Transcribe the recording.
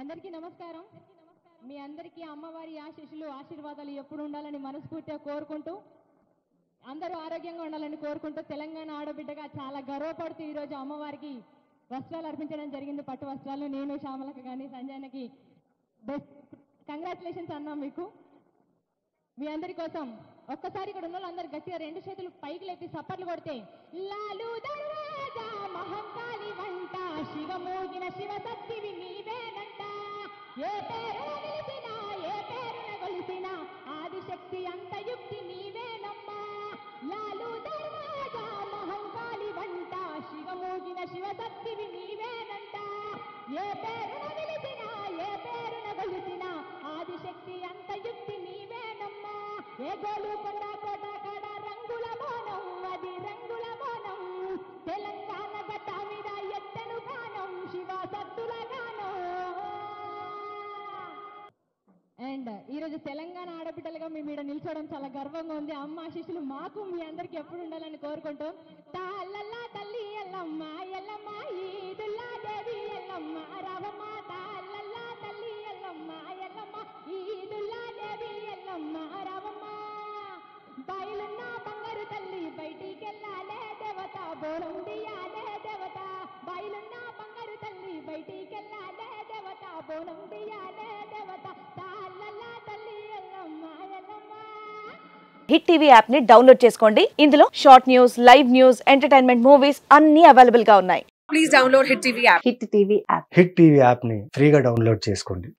అందరికీ నమస్కారం. మీ అందరికీ అమ్మవారి ఆశీస్సులు ఆశీర్వాదాలు ఎప్పుడు ఉండాలని మనస్ఫూర్తిగా కోరుకుంటూ, అందరూ ఆరోగ్యంగా ఉండాలని కోరుకుంటూ, తెలంగాణ ఆడబిడ్డగా చాలా గర్వపడుతూ ఈరోజు అమ్మవారికి వస్త్రాలు అర్పించడం జరిగింది. పట్టు వస్త్రాలు. నేను శ్యామలక కానీ సంజయనకి బెస్ట్ కంగ్రాచులేషన్స్ అన్నా. మీకు మీ అందరి కోసం ఒక్కసారి ఇక్కడ ఉన్న అందరు గట్టిగా రెండు చేతులు పైకి లేపి సప్పట్లు కొడితే, లాలు దర్వాజా మహంకాళి వంట శివమోగిన శివశక్తివి నీవేనంట, ఏ పేరున నిలిచినా ఏ పేరున కొలిసినా ఆదిశక్తి అంత యుక్తి నీవేనమ్మా. లాలు దర్వాజా మహంకాళి వంట శివమోగిన శివశక్తివి నీవేనంట, ఏ పేరున నిలిచినా ఏ పేరున కొలిసినా ఆదిశక్తి అంత యుక్తి నీవేనమ్మా. ఏ గోలుకొండ కోట కాడ రంగుల బోనం, అది రంగుల బోనం, తెలంగాణ గడ్డ మీద ఎత్తెను గానం, శివ సత్తుల గానం. అండ్ ఈరోజు తెలంగాణ ఆడబిడ్డలుగా మీ మీద నిల్చోవడం చాలా గర్వంగా ఉంది. అమ్మ ఆశీస్సులు మాకు మీ అందరికి ఎప్పుడు ఉండాలని కోరుకుంటూ, తాళ్ళల్లా తల్లి ఎల్లమ్మ ఎల్లమ్మ ఈదుల్లా దేవి ఎల్లమ్మ రావమ్మ, తాళ్ళల్లా తల్లి ఎల్లమ్మ ఎల్లమ్మ ఈదుల్లా దేవి ఎల్లమ్మ రావమ్మ. బయలున్న బంగారు తల్లి బయటికెళ్ళాలే దేవత, బోరం దియాలే దేవత, బయలున్న బంగారు తల్లి బయటికెళ్ళాలే దేవత, బోరం దియాలే దేవత, తాళ్ళల్లా తల్లి Yellamma Yellamma. Hit TV app ని డౌన్లోడ్ చేసుకోండి. ఇందులో short news, live news, entertainment movies అన్ని అవైలబుల్ గా ఉన్నాయి. Please download hit TV app. Hit TV app ని ఫ్రీగా డౌన్లోడ్ చేసుకోండి.